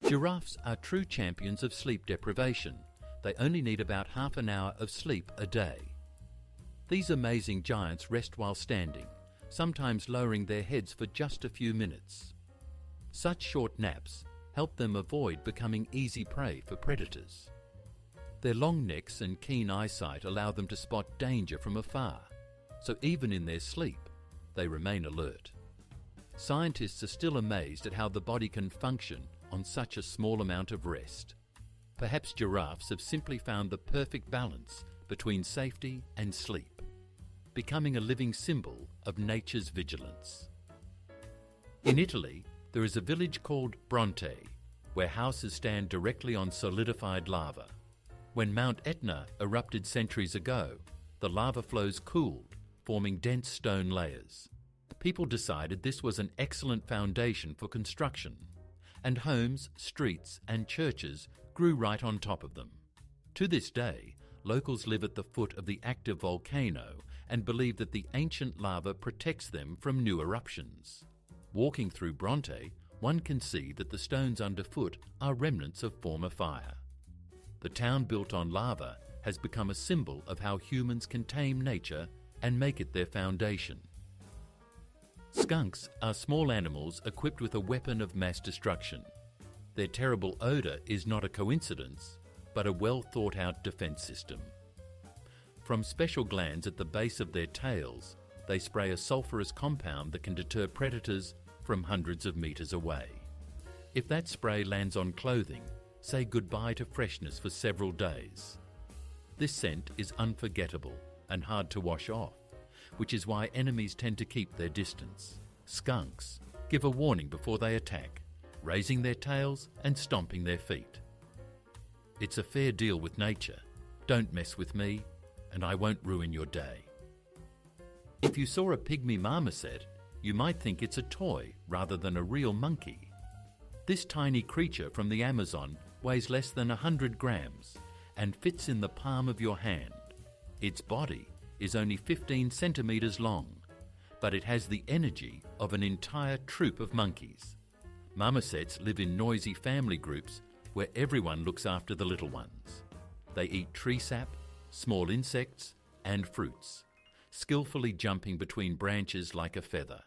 Giraffes are true champions of sleep deprivation. They only need about half an hour of sleep a day. These amazing giants rest while standing, sometimes lowering their heads for just a few minutes. Such short naps help them avoid becoming easy prey for predators. Their long necks and keen eyesight allow them to spot danger from afar, so even in their sleep, they remain alert. Scientists are still amazed at how the body can function on such a small amount of rest. Perhaps giraffes have simply found the perfect balance between safety and sleep, becoming a living symbol of nature's vigilance. In Italy, there is a village called Bronte, where houses stand directly on solidified lava. When Mount Etna erupted centuries ago, the lava flows cooled, forming dense stone layers. People decided this was an excellent foundation for construction, and homes, streets, and churches grew right on top of them. To this day, locals live at the foot of the active volcano and believe that the ancient lava protects them from new eruptions. Walking through Bronte, one can see that the stones underfoot are remnants of former fire. The town built on lava has become a symbol of how humans can tame nature and make it their foundation. Skunks are small animals equipped with a weapon of mass destruction. Their terrible odour is not a coincidence, but a well-thought-out defence system. From special glands at the base of their tails, they spray a sulphurous compound that can deter predators from hundreds of metres away. If that spray lands on clothing, say goodbye to freshness for several days. This scent is unforgettable and hard to wash off, which is why enemies tend to keep their distance. Skunks give a warning before they attack, raising their tails and stomping their feet. It's a fair deal with nature. Don't mess with me, and I won't ruin your day. If you saw a pygmy marmoset, you might think it's a toy rather than a real monkey. This tiny creature from the Amazon weighs less than 100 grams and fits in the palm of your hand. Its body is only 15 centimeters long, but it has the energy of an entire troop of monkeys. Marmosets live in noisy family groups where everyone looks after the little ones. They eat tree sap, small insects, and fruits, skillfully jumping between branches like a feather.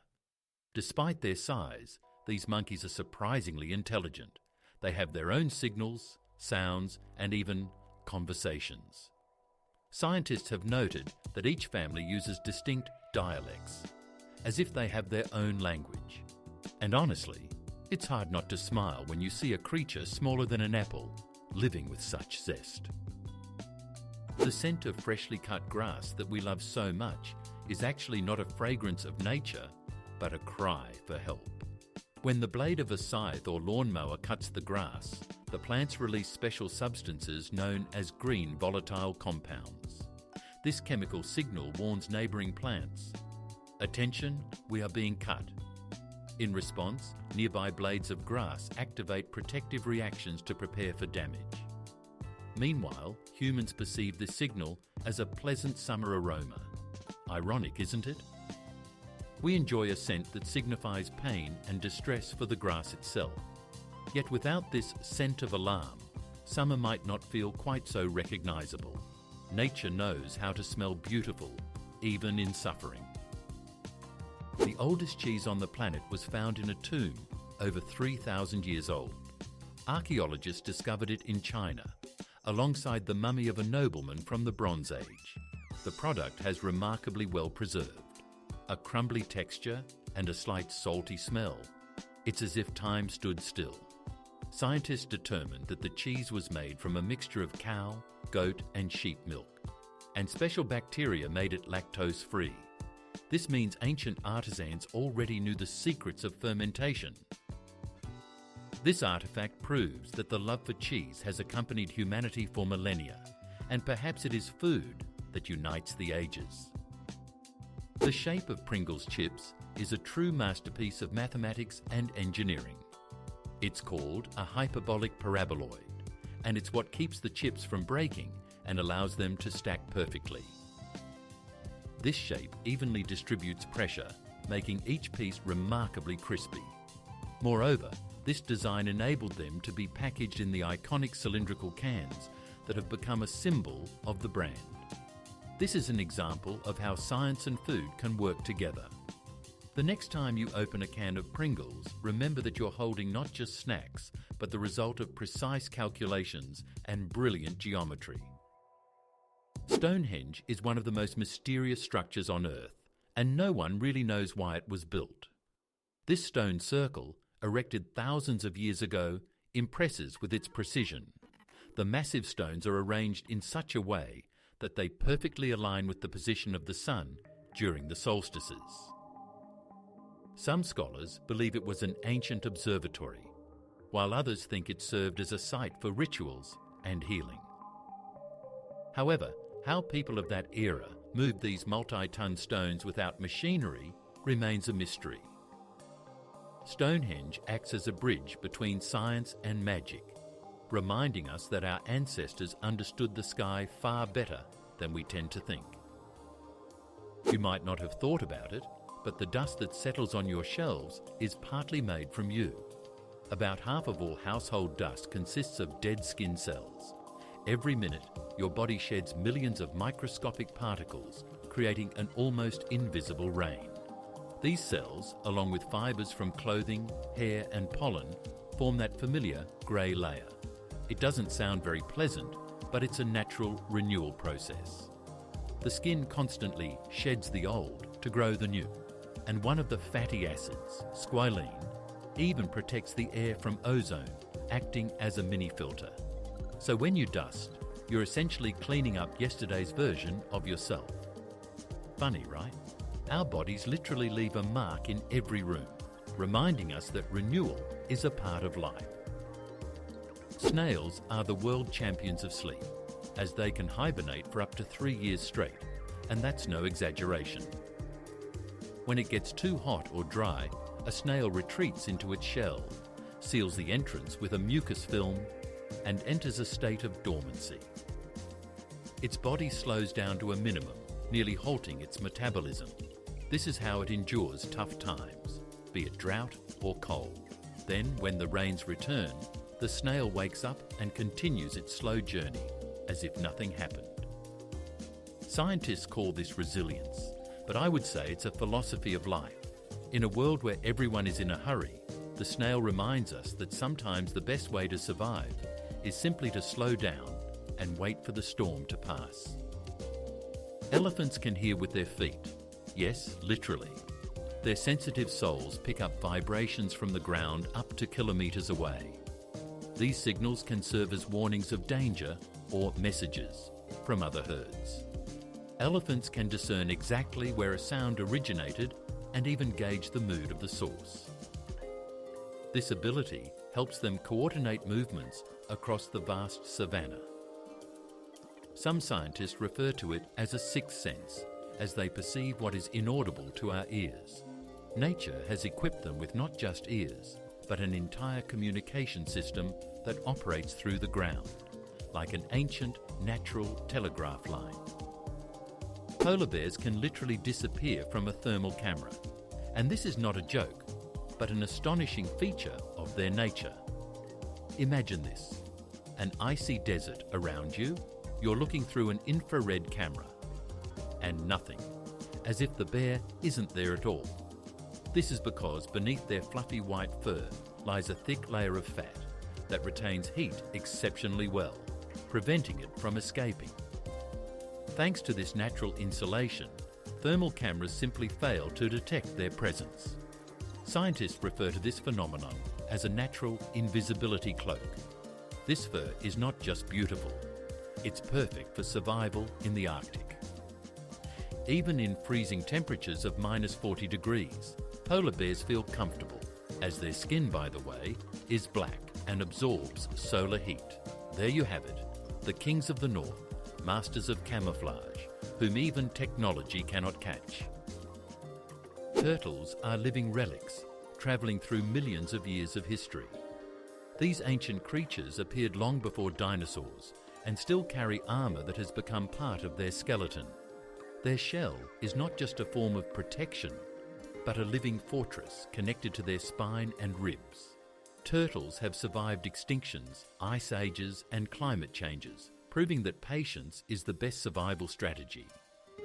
Despite their size, these monkeys are surprisingly intelligent. They have their own signals, sounds, and even conversations. Scientists have noted that each family uses distinct dialects, as if they have their own language. And honestly, it's hard not to smile when you see a creature smaller than an apple living with such zest. The scent of freshly cut grass that we love so much is actually not a fragrance of nature, but a cry for help. When the blade of a scythe or lawnmower cuts the grass, the plants release special substances known as green volatile compounds. This chemical signal warns neighbouring plants, "Attention, we are being cut." In response, nearby blades of grass activate protective reactions to prepare for damage. Meanwhile, humans perceive this signal as a pleasant summer aroma. Ironic, isn't it? We enjoy a scent that signifies pain and distress for the grass itself. Yet without this scent of alarm, summer might not feel quite so recognisable. Nature knows how to smell beautiful, even in suffering. The oldest cheese on the planet was found in a tomb over 3,000 years old. Archaeologists discovered it in China, alongside the mummy of a nobleman from the Bronze Age. The product has remarkably well preserved. A crumbly texture and a slight salty smell. It's as if time stood still. Scientists determined that the cheese was made from a mixture of cow, goat, and sheep milk, and special bacteria made it lactose-free. This means ancient artisans already knew the secrets of fermentation. This artifact proves that the love for cheese has accompanied humanity for millennia, and perhaps it is food that unites the ages. The shape of Pringles chips is a true masterpiece of mathematics and engineering. It's called a hyperbolic paraboloid, and it's what keeps the chips from breaking and allows them to stack perfectly. This shape evenly distributes pressure, making each piece remarkably crispy. Moreover, This design enabled them to be packaged in the iconic cylindrical cans that have become a symbol of the brand. This is an example of how science and food can work together. The next time you open a can of Pringles, remember that you're holding not just snacks, but the result of precise calculations and brilliant geometry. Stonehenge is one of the most mysterious structures on Earth, and no one really knows why it was built. This stone circle, erected thousands of years ago, impresses with its precision. The massive stones are arranged in such a way that they perfectly align with the position of the sun during the solstices. Some scholars believe it was an ancient observatory, while others think it served as a site for rituals and healing. However, how people of that era moved these multi-ton stones without machinery remains a mystery. Stonehenge acts as a bridge between science and magic, reminding us that our ancestors understood the sky far better than we tend to think. You might not have thought about it, but the dust that settles on your shelves is partly made from you. About half of all household dust consists of dead skin cells. Every minute, your body sheds millions of microscopic particles, creating an almost invisible rain. These cells, along with fibres from clothing, hair and pollen, form that familiar grey layer. It doesn't sound very pleasant, but it's a natural renewal process. The skin constantly sheds the old to grow the new, and one of the fatty acids, squalene, even protects the air from ozone, acting as a mini filter. So when you dust, you're essentially cleaning up yesterday's version of yourself. Funny, right? Our bodies literally leave a mark in every room, reminding us that renewal is a part of life. Snails are the world champions of sleep, as they can hibernate for up to 3 years straight, and that's no exaggeration. When it gets too hot or dry, a snail retreats into its shell, seals the entrance with a mucus film, and enters a state of dormancy. Its body slows down to a minimum, nearly halting its metabolism. This is how it endures tough times, be it drought or cold. Then, when the rains return, the snail wakes up and continues its slow journey, as if nothing happened. Scientists call this resilience, but I would say it's a philosophy of life. In a world where everyone is in a hurry, the snail reminds us that sometimes the best way to survive is simply to slow down and wait for the storm to pass. Elephants can hear with their feet. Yes, literally. Their sensitive soles pick up vibrations from the ground up to kilometres away. These signals can serve as warnings of danger or messages from other herds. Elephants can discern exactly where a sound originated and even gauge the mood of the source. This ability helps them coordinate movements across the vast savanna. Some scientists refer to it as a sixth sense, as they perceive what is inaudible to our ears. Nature has equipped them with not just ears, but an entire communication system that operates through the ground, like an ancient natural telegraph line. Polar bears can literally disappear from a thermal camera, and this is not a joke, but an astonishing feature of their nature. Imagine this: an icy desert around you, you're looking through an infrared camera, and nothing, as if the bear isn't there at all. This is because beneath their fluffy white fur lies a thick layer of fat that retains heat exceptionally well, preventing it from escaping. Thanks to this natural insulation, thermal cameras simply fail to detect their presence. Scientists refer to this phenomenon as a natural invisibility cloak. This fur is not just beautiful, it's perfect for survival in the Arctic. Even in freezing temperatures of -40 degrees, polar bears feel comfortable, as their skin, by the way, is black and absorbs solar heat. There you have it, the kings of the north, masters of camouflage, whom even technology cannot catch. Turtles are living relics, travelling through millions of years of history. These ancient creatures appeared long before dinosaurs and still carry armour that has become part of their skeleton. Their shell is not just a form of protection, but a living fortress connected to their spine and ribs. Turtles have survived extinctions, ice ages and climate changes, proving that patience is the best survival strategy.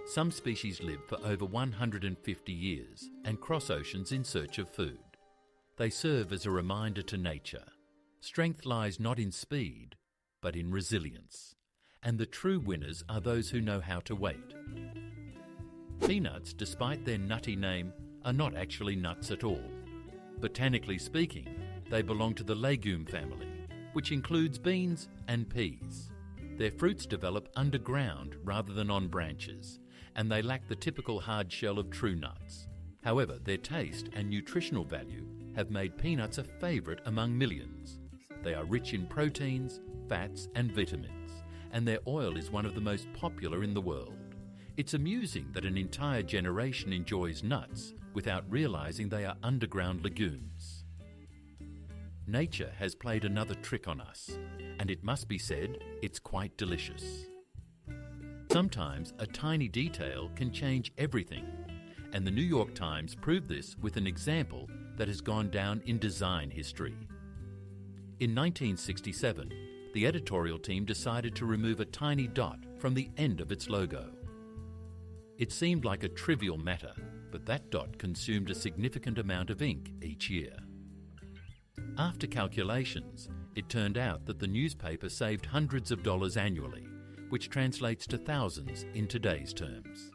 Some species live for over 150 years and cross oceans in search of food. They serve as a reminder to nature. Strength lies not in speed, but in resilience. And the true winners are those who know how to wait. Peanuts, despite their nutty name, are not actually nuts at all. Botanically speaking, they belong to the legume family, which includes beans and peas. Their fruits develop underground rather than on branches, and they lack the typical hard shell of true nuts. However, their taste and nutritional value have made peanuts a favourite among millions. They are rich in proteins, fats and vitamins, and their oil is one of the most popular in the world. It's amusing that an entire generation enjoys nuts without realising they are underground legumes. Nature has played another trick on us, and it must be said, it's quite delicious. Sometimes a tiny detail can change everything, and the New York Times proved this with an example that has gone down in design history. In 1967, the editorial team decided to remove a tiny dot from the end of its logo. It seemed like a trivial matter, but that dot consumed a significant amount of ink each year. After calculations, it turned out that the newspaper saved hundreds of dollars annually, which translates to thousands in today's terms.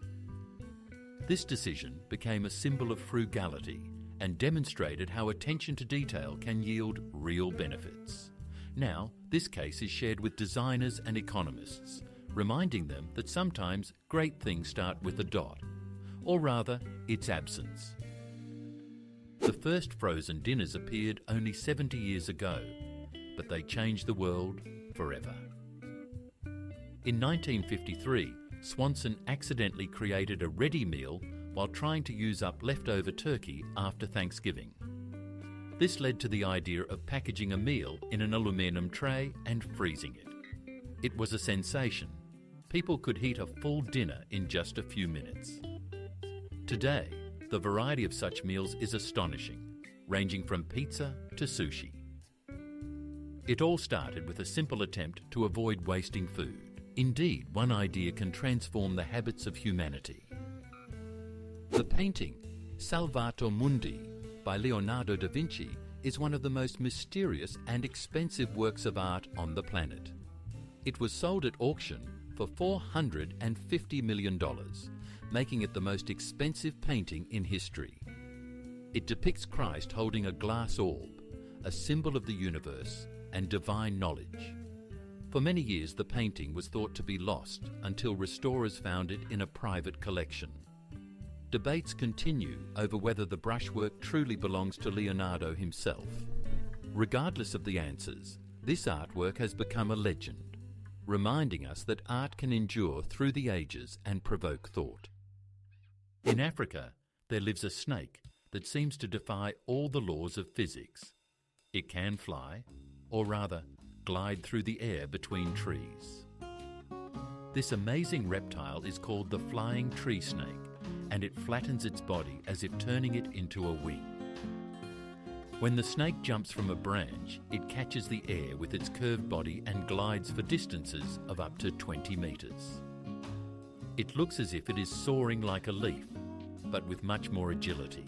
This decision became a symbol of frugality and demonstrated how attention to detail can yield real benefits. Now, this case is shared with designers and economists, reminding them that sometimes great things start with a dot, or rather, its absence. The first frozen dinners appeared only 70 years ago, but they changed the world forever. In 1953, Swanson accidentally created a ready meal while trying to use up leftover turkey after Thanksgiving. This led to the idea of packaging a meal in an aluminum tray and freezing it. It was a sensation. People could heat a full dinner in just a few minutes. Today, the variety of such meals is astonishing, ranging from pizza to sushi. It all started with a simple attempt to avoid wasting food. Indeed, one idea can transform the habits of humanity. The painting, Salvator Mundi, by Leonardo da Vinci, is one of the most mysterious and expensive works of art on the planet. It was sold at auction for $450 million, making it the most expensive painting in history. It depicts Christ holding a glass orb, a symbol of the universe and divine knowledge. For many years, the painting was thought to be lost until restorers found it in a private collection. Debates continue over whether the brushwork truly belongs to Leonardo himself. Regardless of the answers, this artwork has become a legend, reminding us that art can endure through the ages and provoke thought. In Africa, there lives a snake that seems to defy all the laws of physics. It can fly, or rather, glide through the air between trees. This amazing reptile is called the flying tree snake, and it flattens its body as if turning it into a wing. When the snake jumps from a branch, it catches the air with its curved body and glides for distances of up to 20 meters. It looks as if it is soaring like a leaf, but with much more agility.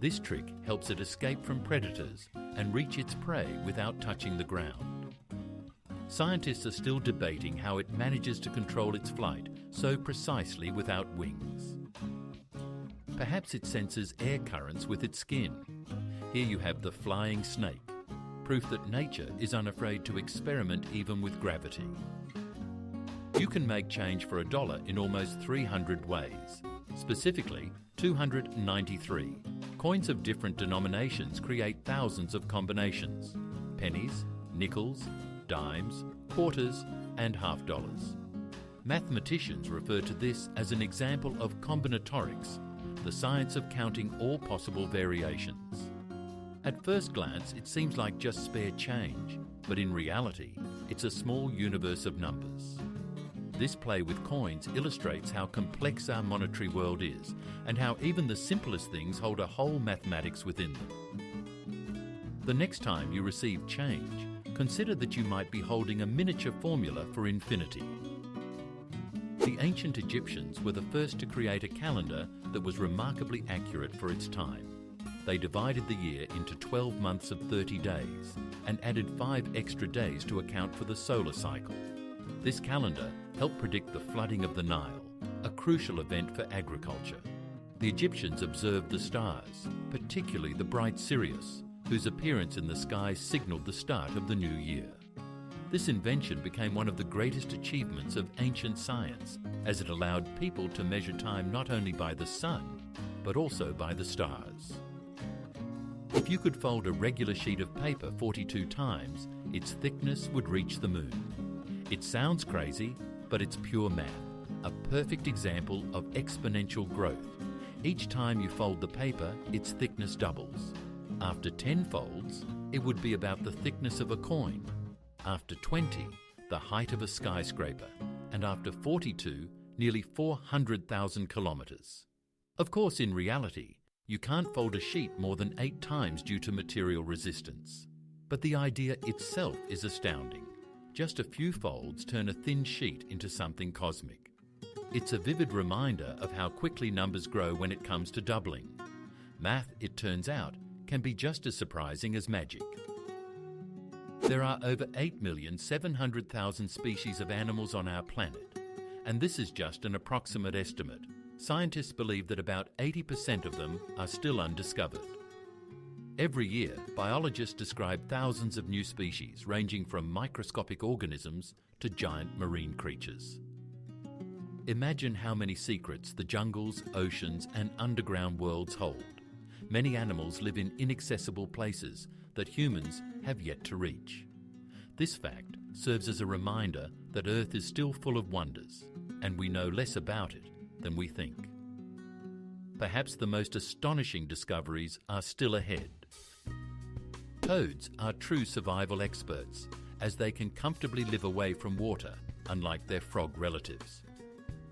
This trick helps it escape from predators and reach its prey without touching the ground. Scientists are still debating how it manages to control its flight so precisely without wings. Perhaps it senses air currents with its skin. Here you have the flying snake, proof that nature is unafraid to experiment even with gravity. You can make change for $1 in almost 300 ways, specifically 293. Coins of different denominations create thousands of combinations: pennies, nickels, dimes, quarters, and half dollars. Mathematicians refer to this as an example of combinatorics, the science of counting all possible variations. At first glance, it seems like just spare change, but in reality, it's a small universe of numbers. This play with coins illustrates how complex our monetary world is, and how even the simplest things hold a whole mathematics within them. The next time you receive change, consider that you might be holding a miniature formula for infinity. The ancient Egyptians were the first to create a calendar that was remarkably accurate for its time. They divided the year into 12 months of 30 days and added 5 extra days to account for the solar cycle. This calendar helped predict the flooding of the Nile, a crucial event for agriculture. The Egyptians observed the stars, particularly the bright Sirius, whose appearance in the sky signaled the start of the new year. This invention became one of the greatest achievements of ancient science, as it allowed people to measure time not only by the sun, but also by the stars. If you could fold a regular sheet of paper 42 times, its thickness would reach the moon. It sounds crazy, but it's pure math, a perfect example of exponential growth. Each time you fold the paper, its thickness doubles. After 10 folds, it would be about the thickness of a coin. After 20, the height of a skyscraper. And after 42, nearly 400,000 kilometres. Of course, in reality, you can't fold a sheet more than 8 times due to material resistance. But the idea itself is astounding. Just a few folds turn a thin sheet into something cosmic. It's a vivid reminder of how quickly numbers grow when it comes to doubling. Math, it turns out, can be just as surprising as magic. There are over 8,700,000 species of animals on our planet, and this is just an approximate estimate. Scientists believe that about 80% of them are still undiscovered. Every year, biologists describe thousands of new species, ranging from microscopic organisms to giant marine creatures. Imagine how many secrets the jungles, oceans, and underground worlds hold. Many animals live in inaccessible places that humans have yet to reach. This fact serves as a reminder that Earth is still full of wonders, and we know less about it than we think. Perhaps the most astonishing discoveries are still ahead. Toads are true survival experts, as they can comfortably live away from water, unlike their frog relatives.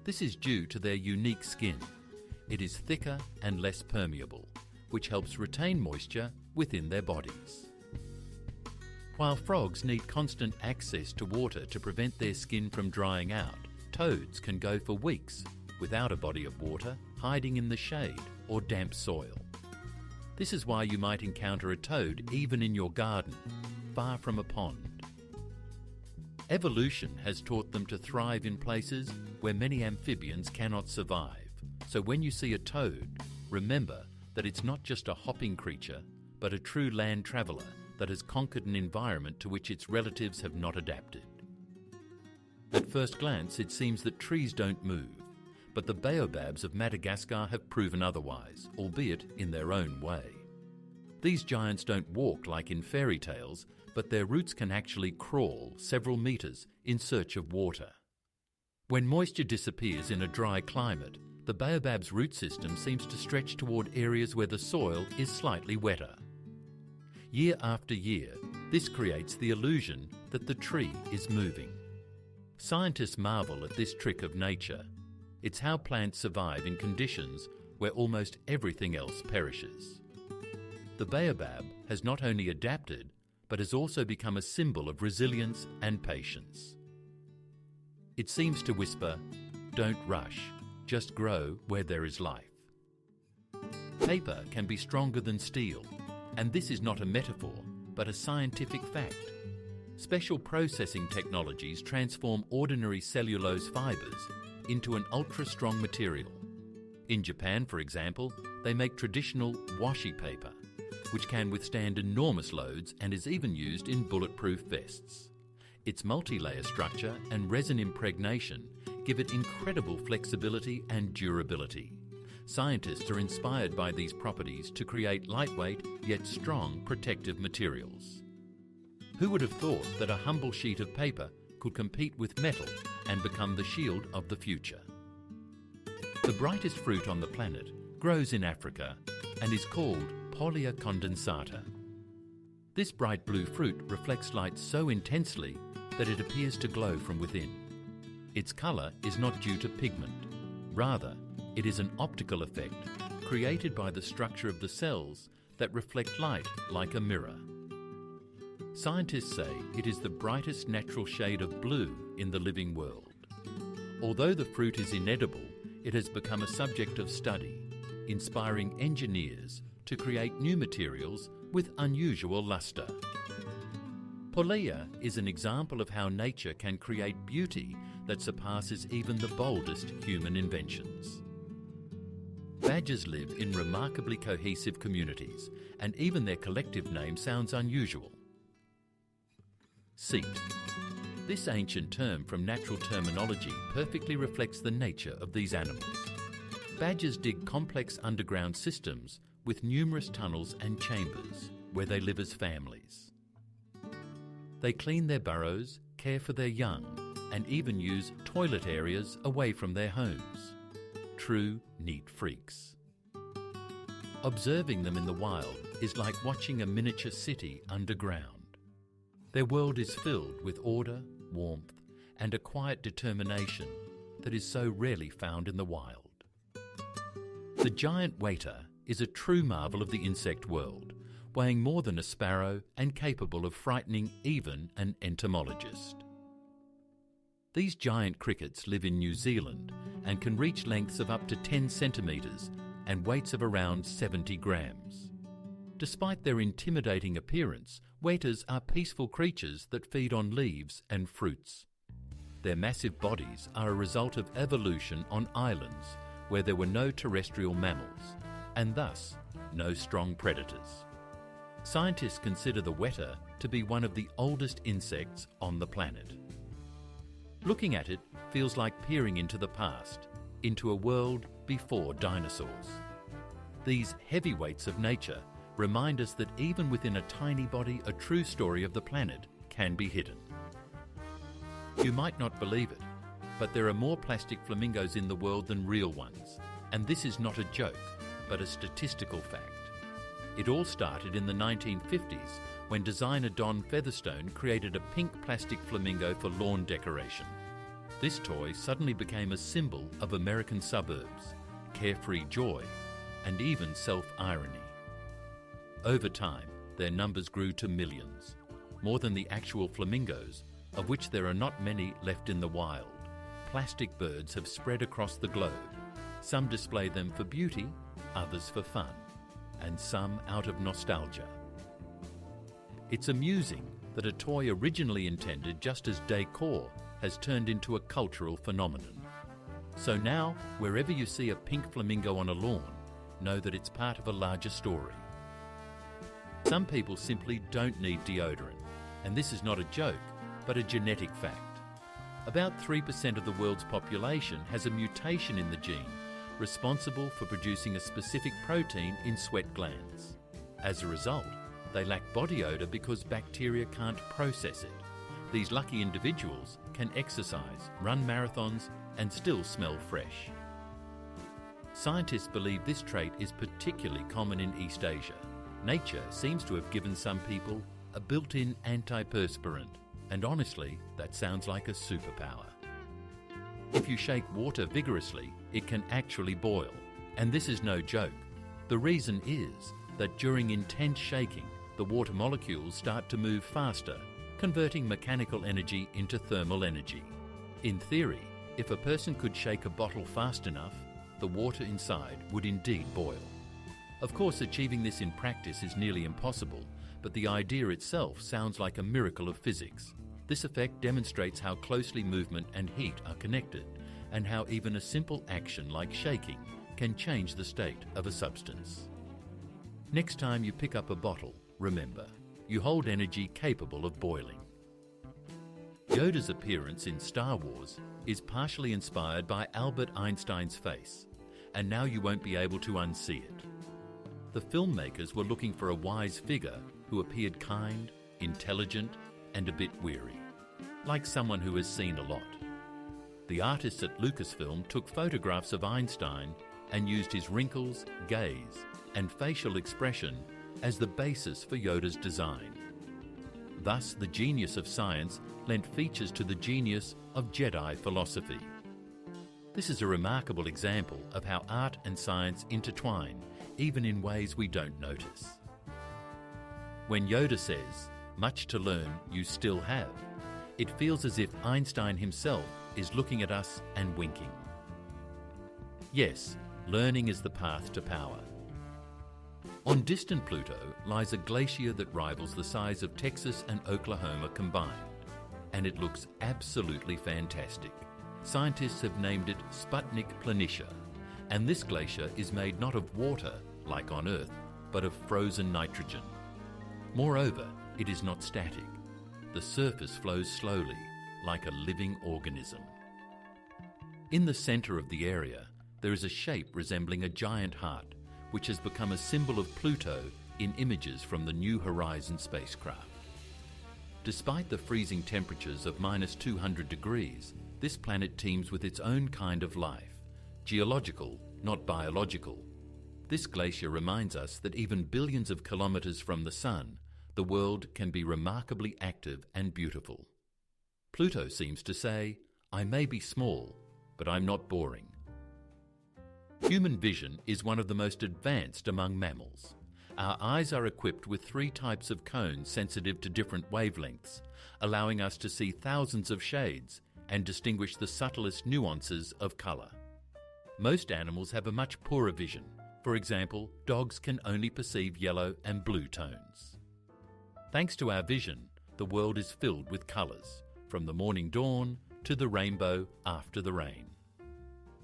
This is due to their unique skin. It is thicker and less permeable, which helps retain moisture within their bodies. While frogs need constant access to water to prevent their skin from drying out, toads can go for weeks without a body of water, hiding in the shade or damp soil. This is why you might encounter a toad even in your garden, far from a pond. Evolution has taught them to thrive in places where many amphibians cannot survive. So when you see a toad, remember that it's not just a hopping creature, but a true land traveller that has conquered an environment to which its relatives have not adapted. At first glance, it seems that trees don't move, but the baobabs of Madagascar have proven otherwise, albeit in their own way. These giants don't walk like in fairy tales, but their roots can actually crawl several metres in search of water. When moisture disappears in a dry climate, the baobab's root system seems to stretch toward areas where the soil is slightly wetter. Year after year, this creates the illusion that the tree is moving. Scientists marvel at this trick of nature. It's how plants survive in conditions where almost everything else perishes. The baobab has not only adapted, but has also become a symbol of resilience and patience. It seems to whisper, "Don't rush, just grow where there is life." Paper can be stronger than steel, and this is not a metaphor, but a scientific fact. Special processing technologies transform ordinary cellulose fibres into an ultra-strong material. In Japan, for example, they make traditional washi paper, which can withstand enormous loads and is even used in bulletproof vests. Its multi-layer structure and resin impregnation give it incredible flexibility and durability. Scientists are inspired by these properties to create lightweight yet strong protective materials. Who would have thought that a humble sheet of paper could compete with metal and become the shield of the future? The brightest fruit on the planet grows in Africa and is called Pollia condensata. This bright blue fruit reflects light so intensely that it appears to glow from within. Its colour is not due to pigment. Rather, it is an optical effect created by the structure of the cells that reflect light like a mirror. Scientists say it is the brightest natural shade of blue in the living world. Although the fruit is inedible, it has become a subject of study, inspiring engineers to create new materials with unusual luster. Polilla is an example of how nature can create beauty that surpasses even the boldest human inventions. Badgers live in remarkably cohesive communities, and even their collective name sounds unusual. Seat. This ancient term from natural terminology perfectly reflects the nature of these animals. Badgers dig complex underground systems with numerous tunnels and chambers where they live as families. They clean their burrows, care for their young, and even use toilet areas away from their homes. True neat freaks. Observing them in the wild is like watching a miniature city underground. Their world is filled with order, warmth, and a quiet determination that is so rarely found in the wild. The giant waiter is a true marvel of the insect world, weighing more than a sparrow and capable of frightening even an entomologist. These giant crickets live in New Zealand and can reach lengths of up to 10 centimetres and weights of around 70 grams. Despite their intimidating appearance, waiters are peaceful creatures that feed on leaves and fruits. Their massive bodies are a result of evolution on islands where there were no terrestrial mammals, and thus no strong predators. Scientists consider the weta to be one of the oldest insects on the planet. Looking at it feels like peering into the past, into a world before dinosaurs. These heavyweights of nature remind us that even within a tiny body, a true story of the planet can be hidden. You might not believe it, but there are more plastic flamingos in the world than real ones, and this is not a joke, but a statistical fact. It all started in the 1950s when designer Don Featherstone created a pink plastic flamingo for lawn decoration. This toy suddenly became a symbol of American suburbs, carefree joy, and even self-irony. Over time, their numbers grew to millions, more than the actual flamingos, of which there are not many left in the wild. Plastic birds have spread across the globe. Some display them for beauty, others for fun, and some out of nostalgia. It's amusing that a toy originally intended just as decor has turned into a cultural phenomenon. So now, wherever you see a pink flamingo on a lawn, know that it's part of a larger story. Some people simply don't need deodorant, and this is not a joke, but a genetic fact. About 3% of the world's population has a mutation in the gene responsible for producing a specific protein in sweat glands. As a result, they lack body odour because bacteria can't process it. These lucky individuals can exercise, run marathons, and still smell fresh. Scientists believe this trait is particularly common in East Asia. Nature seems to have given some people a built-in antiperspirant, and honestly, that sounds like a superpower. If you shake water vigorously, it can actually boil, and this is no joke. The reason is that during intense shaking, the water molecules start to move faster, converting mechanical energy into thermal energy. In theory, if a person could shake a bottle fast enough, the water inside would indeed boil. Of course, achieving this in practice is nearly impossible, but the idea itself sounds like a miracle of physics. This effect demonstrates how closely movement and heat are connected, and how even a simple action like shaking can change the state of a substance. Next time you pick up a bottle, remember, you hold energy capable of boiling. Yoda's appearance in Star Wars is partially inspired by Albert Einstein's face, and now you won't be able to unsee it. The filmmakers were looking for a wise figure who appeared kind, intelligent, and a bit weary, like someone who has seen a lot. The artists at Lucasfilm took photographs of Einstein and used his wrinkles, gaze, and facial expression as the basis for Yoda's design. Thus, the genius of science lent features to the genius of Jedi philosophy. This is a remarkable example of how art and science intertwine, even in ways we don't notice. When Yoda says, much to learn you still have. It feels as if Einstein himself is looking at us and winking. Yes, learning is the path to power. On distant Pluto lies a glacier that rivals the size of Texas and Oklahoma combined, and it looks absolutely fantastic. Scientists have named it Sputnik Planitia, and this glacier is made not of water, like on Earth, but of frozen nitrogen. Moreover, it is not static. The surface flows slowly, like a living organism. In the centre of the area, there is a shape resembling a giant heart, which has become a symbol of Pluto in images from the New Horizons spacecraft. Despite the freezing temperatures of -200 degrees, this planet teems with its own kind of life, geological, not biological. This glacier reminds us that even billions of kilometres from the Sun, the world can be remarkably active and beautiful. Pluto seems to say, I may be small, but I'm not boring. Human vision is one of the most advanced among mammals. Our eyes are equipped with 3 types of cones sensitive to different wavelengths, allowing us to see thousands of shades and distinguish the subtlest nuances of colour. Most animals have a much poorer vision. For example, dogs can only perceive yellow and blue tones. Thanks to our vision, the world is filled with colours, from the morning dawn to the rainbow after the rain.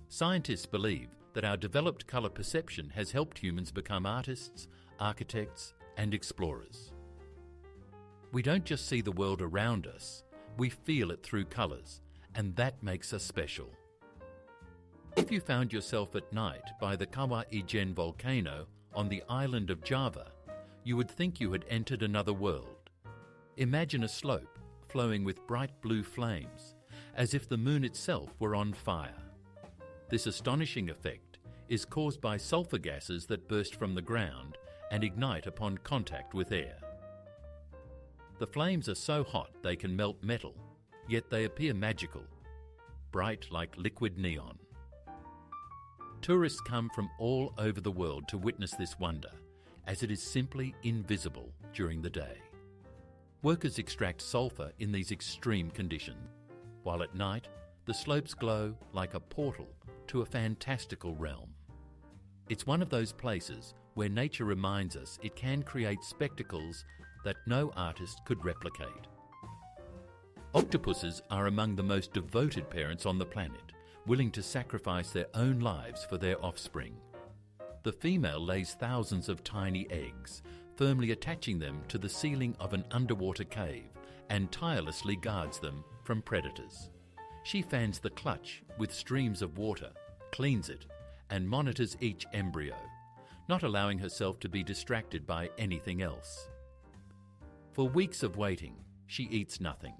Scientists believe that our developed colour perception has helped humans become artists, architects, and explorers. We don't just see the world around us, we feel it through colours, and that makes us special. If you found yourself at night by the Kawah Ijen volcano on the island of Java, you would think you had entered another world. Imagine a slope flowing with bright blue flames, as if the moon itself were on fire. This astonishing effect is caused by sulfur gases that burst from the ground and ignite upon contact with air. The flames are so hot they can melt metal, yet they appear magical, bright like liquid neon. Tourists come from all over the world to witness this wonder, as it is simply invisible during the day. Workers extract sulfur in these extreme conditions, while at night the slopes glow like a portal to a fantastical realm. It's one of those places where nature reminds us it can create spectacles that no artist could replicate. Octopuses are among the most devoted parents on the planet, willing to sacrifice their own lives for their offspring. The female lays thousands of tiny eggs, firmly attaching them to the ceiling of an underwater cave and tirelessly guards them from predators. She fans the clutch with streams of water, cleans it, and monitors each embryo, not allowing herself to be distracted by anything else. For weeks of waiting, she eats nothing,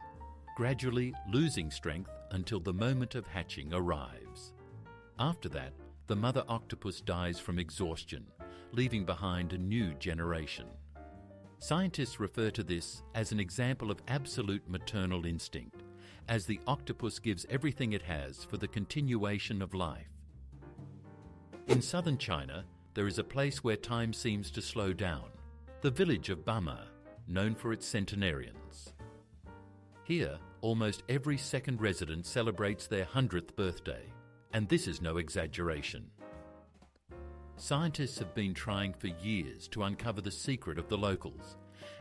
gradually losing strength until the moment of hatching arrives. After that, the mother octopus dies from exhaustion, leaving behind a new generation. Scientists refer to this as an example of absolute maternal instinct, as the octopus gives everything it has for the continuation of life. In southern China, there is a place where time seems to slow down, the village of Bama, known for its centenarians. Here, almost every second resident celebrates their 100th birthday, and this is no exaggeration. Scientists have been trying for years to uncover the secret of the locals,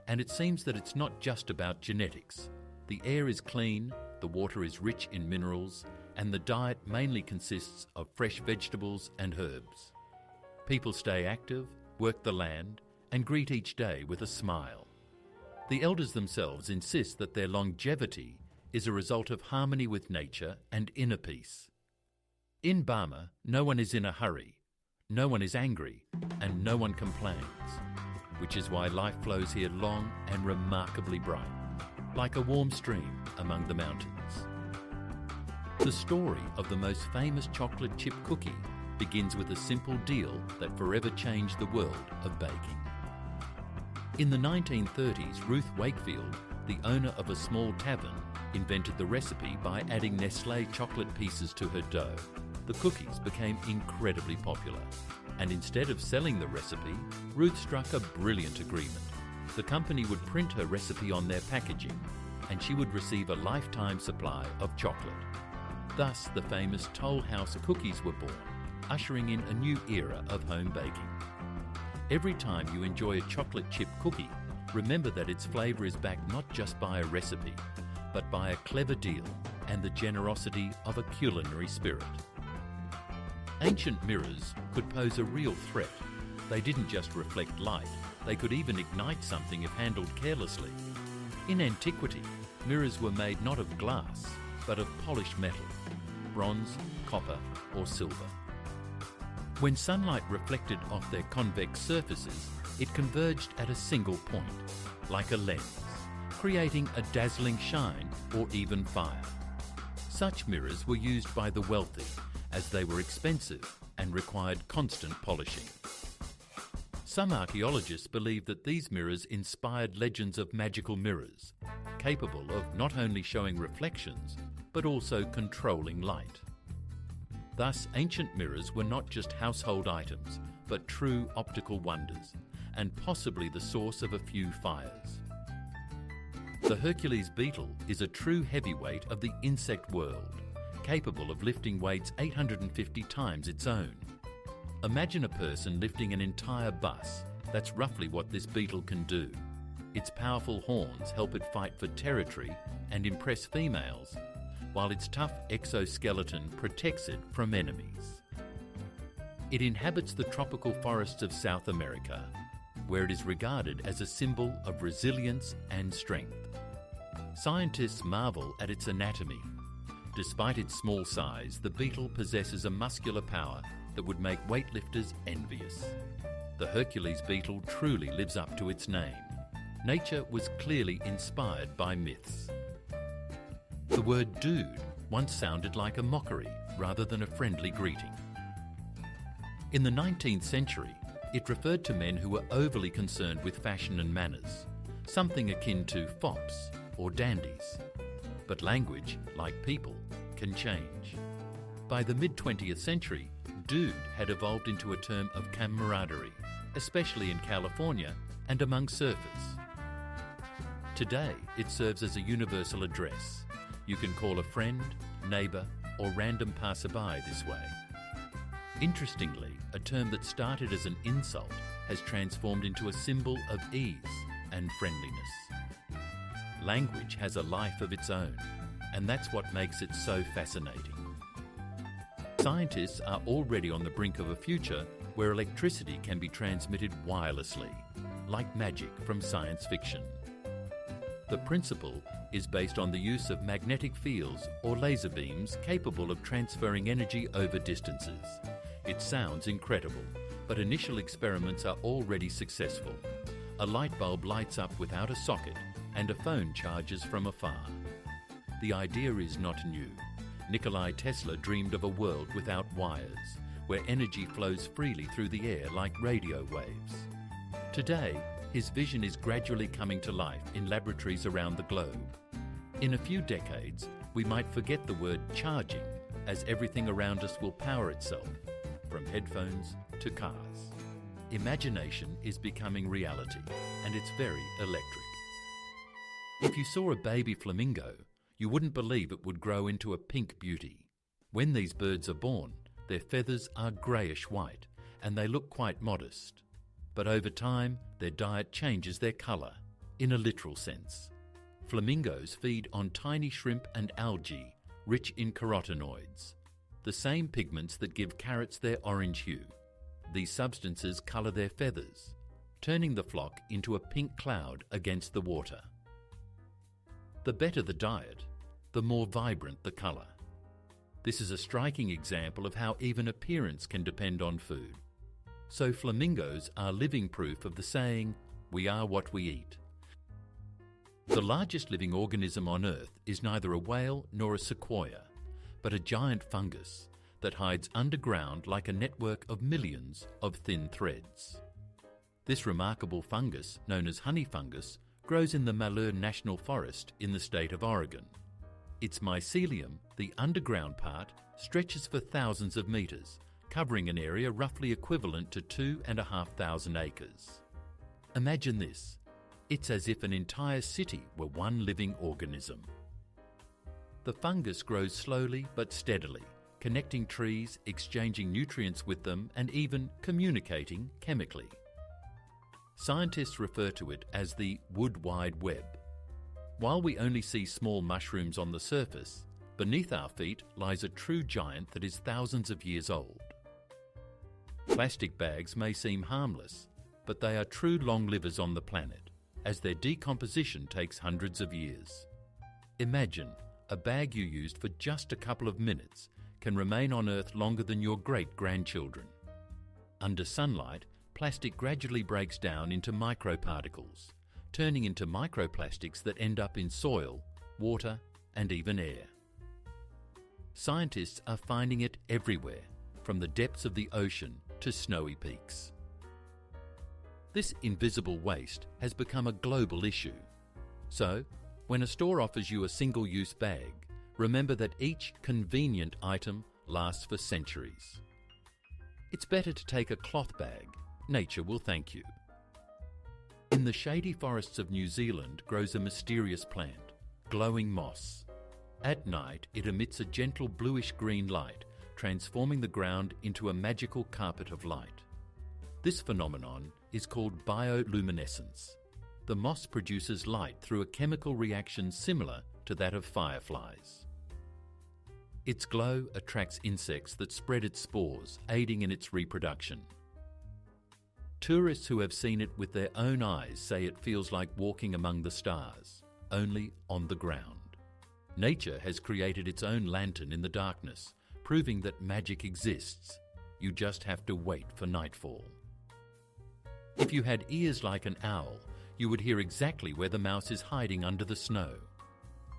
and it seems that it's not just about genetics. The air is clean, the water is rich in minerals, and the diet mainly consists of fresh vegetables and herbs. People stay active, work the land, and greet each day with a smile. The elders themselves insist that their longevity is a result of harmony with nature and inner peace. In Bama, no one is in a hurry, no one is angry, and no one complains, which is why life flows here long and remarkably bright, like a warm stream among the mountains. The story of the most famous chocolate chip cookie begins with a simple deal that forever changed the world of baking. In the 1930s, Ruth Wakefield, the owner of a small tavern, invented the recipe by adding Nestlé chocolate pieces to her dough. The cookies became incredibly popular, and instead of selling the recipe, Ruth struck a brilliant agreement. The company would print her recipe on their packaging, and she would receive a lifetime supply of chocolate. Thus, the famous Toll House cookies were born, ushering in a new era of home baking. Every time you enjoy a chocolate chip cookie, remember that its flavour is backed not just by a recipe, but by a clever deal and the generosity of a culinary spirit. Ancient mirrors could pose a real threat. They didn't just reflect light, they could even ignite something if handled carelessly. In antiquity, mirrors were made not of glass, but of polished metal, bronze, copper or silver. When sunlight reflected off their convex surfaces, it converged at a single point, like a lens, creating a dazzling shine or even fire. Such mirrors were used by the wealthy, as they were expensive and required constant polishing. Some archaeologists believe that these mirrors inspired legends of magical mirrors, capable of not only showing reflections, but also controlling light. Thus, ancient mirrors were not just household items, but true optical wonders, and possibly the source of a few fires. The Hercules beetle is a true heavyweight of the insect world, capable of lifting weights 850 times its own. Imagine a person lifting an entire bus. That's roughly what this beetle can do. Its powerful horns help it fight for territory and impress females, while its tough exoskeleton protects it from enemies. It inhabits the tropical forests of South America, where it is regarded as a symbol of resilience and strength. Scientists marvel at its anatomy. Despite its small size, the beetle possesses a muscular power that would make weightlifters envious. The Hercules beetle truly lives up to its name. Nature was clearly inspired by myths. The word dude once sounded like a mockery rather than a friendly greeting. In the 19th century, it referred to men who were overly concerned with fashion and manners, something akin to fops or dandies. But language, like people, can change. By the mid-20th century, dude had evolved into a term of camaraderie, especially in California and among surfers. Today, it serves as a universal address. You can call a friend, neighbour, or random passerby this way. Interestingly, a term that started as an insult has transformed into a symbol of ease and friendliness. Language has a life of its own, and that's what makes it so fascinating. Scientists are already on the brink of a future where electricity can be transmitted wirelessly, like magic from science fiction. The principle is based on the use of magnetic fields or laser beams capable of transferring energy over distances. It sounds incredible, but initial experiments are already successful. A light bulb lights up without a socket, and a phone charges from afar. The idea is not new. Nikola Tesla dreamed of a world without wires, where energy flows freely through the air like radio waves. Today, his vision is gradually coming to life in laboratories around the globe. In a few decades, we might forget the word charging, as everything around us will power itself, from headphones to cars. Imagination is becoming reality, and it's very electric. If you saw a baby flamingo, you wouldn't believe it would grow into a pink beauty. When these birds are born, their feathers are greyish-white, and they look quite modest. But over time, their diet changes their colour, in a literal sense. Flamingos feed on tiny shrimp and algae, rich in carotenoids, the same pigments that give carrots their orange hue. These substances colour their feathers, turning the flock into a pink cloud against the water. The better the diet, the more vibrant the colour. This is a striking example of how even appearance can depend on food. So flamingos are living proof of the saying, "We are what we eat." The largest living organism on Earth is neither a whale nor a sequoia, but a giant fungus that hides underground like a network of millions of thin threads. This remarkable fungus, known as honey fungus, grows in the Malheur National Forest in the state of Oregon. Its mycelium, the underground part, stretches for thousands of metres, covering an area roughly equivalent to 2,500 acres. Imagine this: It's as if an entire city were one living organism. The fungus grows slowly but steadily, connecting trees, exchanging nutrients with them, and even communicating chemically. Scientists refer to it as the wood wide web. While we only see small mushrooms on the surface, beneath our feet lies a true giant that is thousands of years old. Plastic bags may seem harmless, but they are true long livers on the planet, as their decomposition takes hundreds of years. Imagine a bag you used for just a couple of minutes can remain on Earth longer than your great-grandchildren. Under sunlight, plastic gradually breaks down into microparticles, turning into microplastics that end up in soil, water, and even air. Scientists are finding it everywhere, from the depths of the ocean to snowy peaks. This invisible waste has become a global issue. So, when a store offers you a single-use bag, remember that each convenient item lasts for centuries. It's better to take a cloth bag. Nature will thank you. In the shady forests of New Zealand grows a mysterious plant, glowing moss. At night, it emits a gentle bluish-green light, transforming the ground into a magical carpet of light. This phenomenon is called bioluminescence. The moss produces light through a chemical reaction similar to that of fireflies. Its glow attracts insects that spread its spores, aiding in its reproduction. Tourists who have seen it with their own eyes say it feels like walking among the stars, only on the ground. Nature has created its own lantern in the darkness, proving that magic exists. You just have to wait for nightfall. If you had ears like an owl, you would hear exactly where the mouse is hiding under the snow.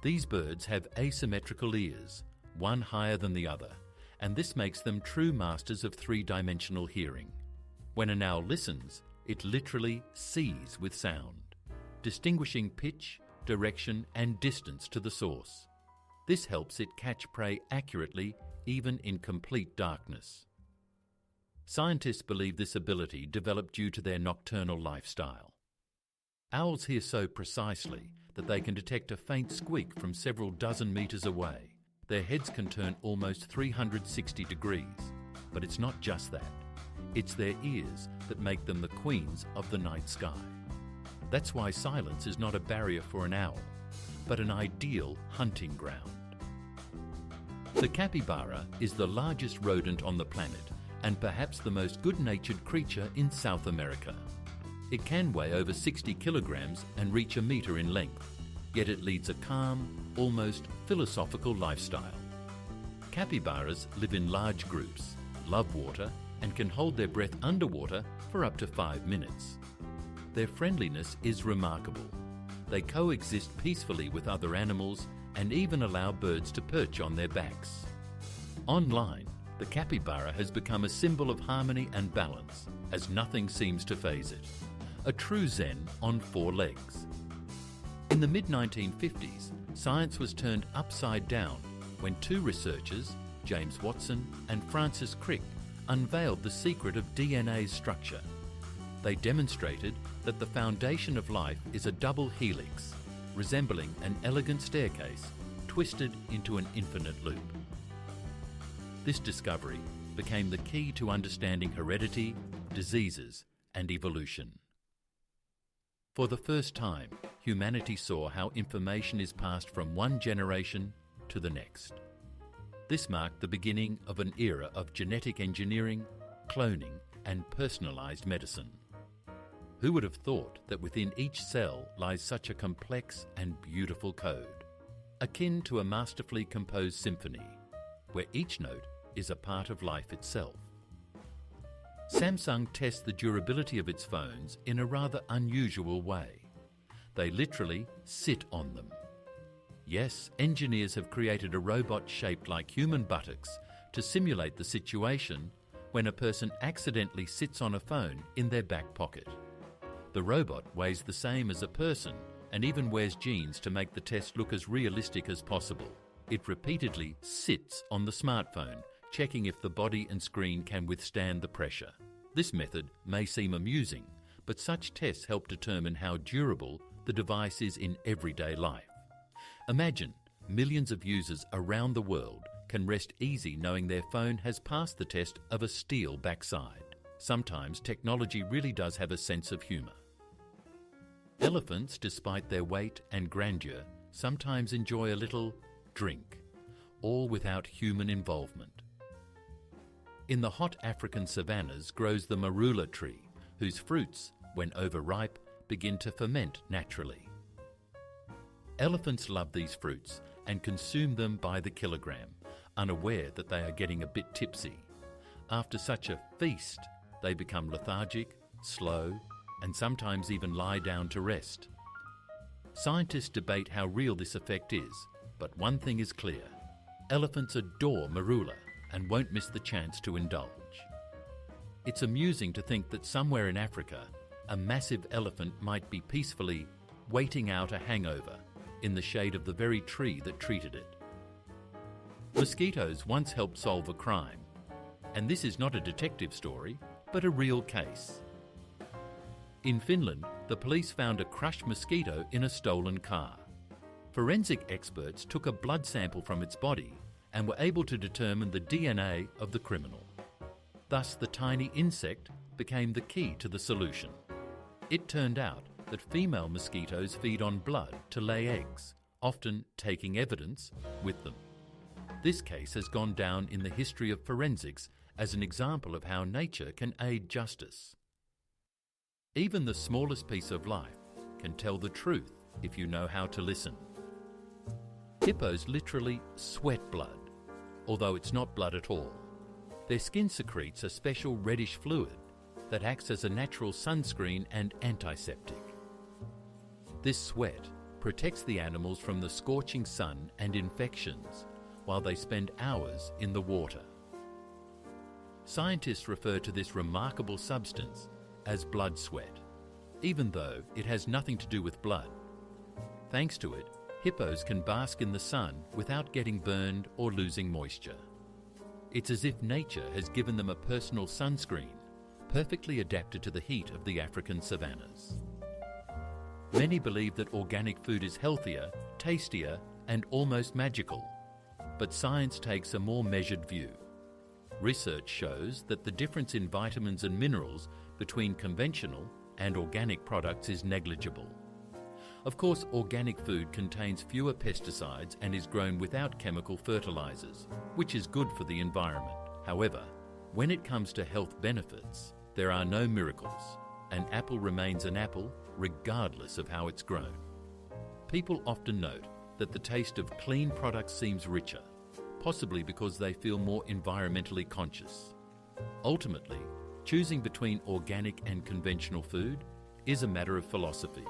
These birds have asymmetrical ears, one higher than the other, and this makes them true masters of three-dimensional hearing. When an owl listens, it literally sees with sound, distinguishing pitch, direction, and distance to the source. This helps it catch prey accurately, even in complete darkness. Scientists believe this ability developed due to their nocturnal lifestyle. Owls hear so precisely that they can detect a faint squeak from several dozen meters away. Their heads can turn almost 360 degrees, but it's not just that. It's their ears that make them the queens of the night sky. That's why silence is not a barrier for an owl, but an ideal hunting ground. The capybara is the largest rodent on the planet and perhaps the most good-natured creature in South America. It can weigh over 60 kilograms and reach a meter in length, yet it leads a calm, almost philosophical lifestyle. Capybaras live in large groups, love water, and can hold their breath underwater for up to 5 minutes. Their friendliness is remarkable. They coexist peacefully with other animals and even allow birds to perch on their backs. Online, the capybara has become a symbol of harmony and balance, as nothing seems to faze it. A true zen on 4 legs. In the mid-1950s, science was turned upside down when 2 researchers, James Watson and Francis Crick, unveiled the secret of DNA's structure. They demonstrated that the foundation of life is a double helix, resembling an elegant staircase twisted into an infinite loop. This discovery became the key to understanding heredity, diseases, and evolution. For the first time, humanity saw how information is passed from one generation to the next. This marked the beginning of an era of genetic engineering, cloning, and personalized medicine. Who would have thought that within each cell lies such a complex and beautiful code, akin to a masterfully composed symphony, where each note is a part of life itself? Samsung tests the durability of its phones in a rather unusual way. They literally sit on them. Yes, engineers have created a robot shaped like human buttocks to simulate the situation when a person accidentally sits on a phone in their back pocket. The robot weighs the same as a person and even wears jeans to make the test look as realistic as possible. It repeatedly sits on the smartphone, checking if the body and screen can withstand the pressure. This method may seem amusing, but such tests help determine how durable the device is in everyday life. Imagine millions of users around the world can rest easy knowing their phone has passed the test of a steel backside. Sometimes technology really does have a sense of humour. Elephants, despite their weight and grandeur, sometimes enjoy a little drink, all without human involvement. In the hot African savannas grows the marula tree, whose fruits, when overripe, begin to ferment naturally. Elephants love these fruits and consume them by the kilogram, unaware that they are getting a bit tipsy. After such a feast, they become lethargic, slow, and sometimes even lie down to rest. Scientists debate how real this effect is, but one thing is clear: elephants adore marula and won't miss the chance to indulge. It's amusing to think that somewhere in Africa, a massive elephant might be peacefully waiting out a hangover in the shade of the very tree that treated it. Mosquitoes once helped solve a crime, and this is not a detective story, but a real case. In Finland, the police found a crushed mosquito in a stolen car. Forensic experts took a blood sample from its body and were able to determine the DNA of the criminal. Thus, the tiny insect became the key to the solution. It turned out that female mosquitoes feed on blood to lay eggs, often taking evidence with them. This case has gone down in the history of forensics as an example of how nature can aid justice. Even the smallest piece of life can tell the truth if you know how to listen. Hippos literally sweat blood, although it's not blood at all. Their skin secretes a special reddish fluid that acts as a natural sunscreen and antiseptic. This sweat protects the animals from the scorching sun and infections while they spend hours in the water. Scientists refer to this remarkable substance as blood sweat, even though it has nothing to do with blood. Thanks to it, hippos can bask in the sun without getting burned or losing moisture. It's as if nature has given them a personal sunscreen, perfectly adapted to the heat of the African savannas. Many believe that organic food is healthier, tastier, and almost magical, but science takes a more measured view. Research shows that the difference in vitamins and minerals between conventional and organic products is negligible. Of course, organic food contains fewer pesticides and is grown without chemical fertilizers, which is good for the environment. However, when it comes to health benefits, there are no miracles. An apple remains an apple regardless of how it's grown. People often note that the taste of clean products seems richer, possibly because they feel more environmentally conscious. Ultimately, choosing between organic and conventional food is a matter of philosophy.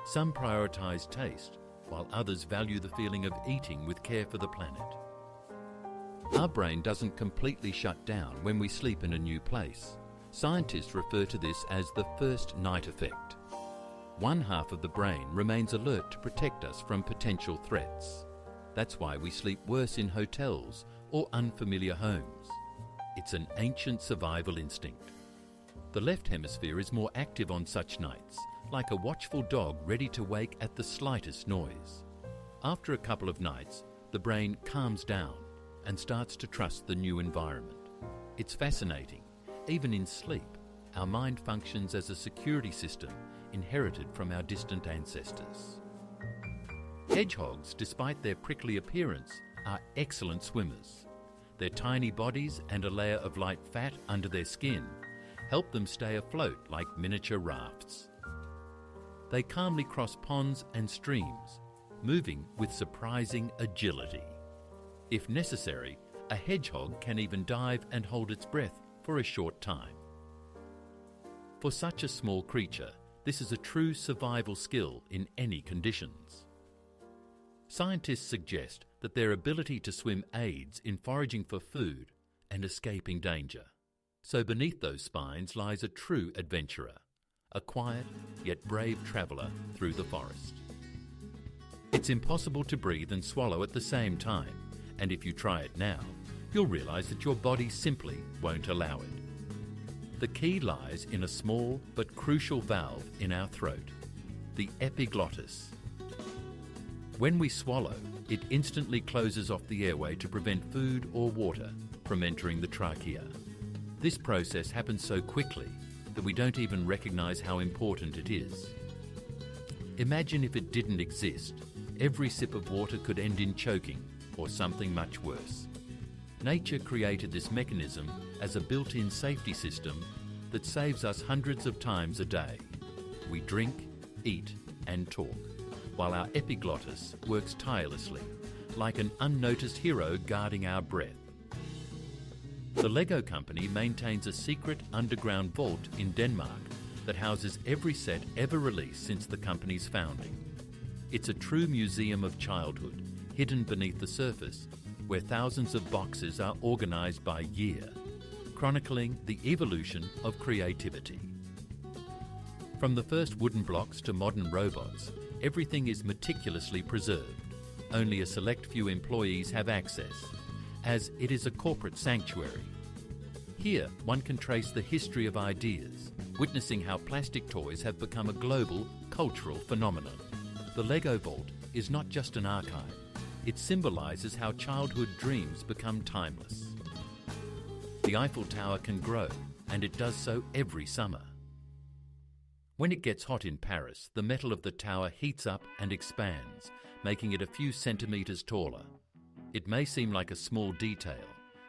Some prioritize taste, while others value the feeling of eating with care for the planet. Our brain doesn't completely shut down when we sleep in a new place. Scientists refer to this as the first night effect. One half of the brain remains alert to protect us from potential threats. That's why we sleep worse in hotels or unfamiliar homes. It's an ancient survival instinct. The left hemisphere is more active on such nights, like a watchful dog ready to wake at the slightest noise. After a couple of nights, the brain calms down and starts to trust the new environment. It's fascinating. Even in sleep, our mind functions as a security system inherited from our distant ancestors. Hedgehogs, despite their prickly appearance, are excellent swimmers. Their tiny bodies and a layer of light fat under their skin help them stay afloat like miniature rafts. They calmly cross ponds and streams, moving with surprising agility. If necessary, a hedgehog can even dive and hold its breath for a short time. For such a small creature, this is a true survival skill in any conditions. Scientists suggest that their ability to swim aids in foraging for food and escaping danger. So beneath those spines lies a true adventurer, a quiet yet brave traveller through the forest. It's impossible to breathe and swallow at the same time, and if you try it now, you'll realise that your body simply won't allow it. The key lies in a small but crucial valve in our throat, the epiglottis. When we swallow, it instantly closes off the airway to prevent food or water from entering the trachea. This process happens so quickly that we don't even recognise how important it is. Imagine if it didn't exist. Every sip of water could end in choking or something much worse. Nature created this mechanism as a built-in safety system that saves us hundreds of times a day. We drink, eat and talk, while our epiglottis works tirelessly, like an unnoticed hero guarding our breath. The Lego company maintains a secret underground vault in Denmark that houses every set ever released since the company's founding. It's a true museum of childhood, hidden beneath the surface, where thousands of boxes are organised by year, chronicling the evolution of creativity. From the first wooden blocks to modern robots, everything is meticulously preserved. Only a select few employees have access, as it is a corporate sanctuary. Here, one can trace the history of ideas, witnessing how plastic toys have become a global cultural phenomenon. The Lego Vault is not just an archive, it symbolises how childhood dreams become timeless. The Eiffel Tower can grow, and it does so every summer. When it gets hot in Paris, the metal of the tower heats up and expands, making it a few centimetres taller. It may seem like a small detail,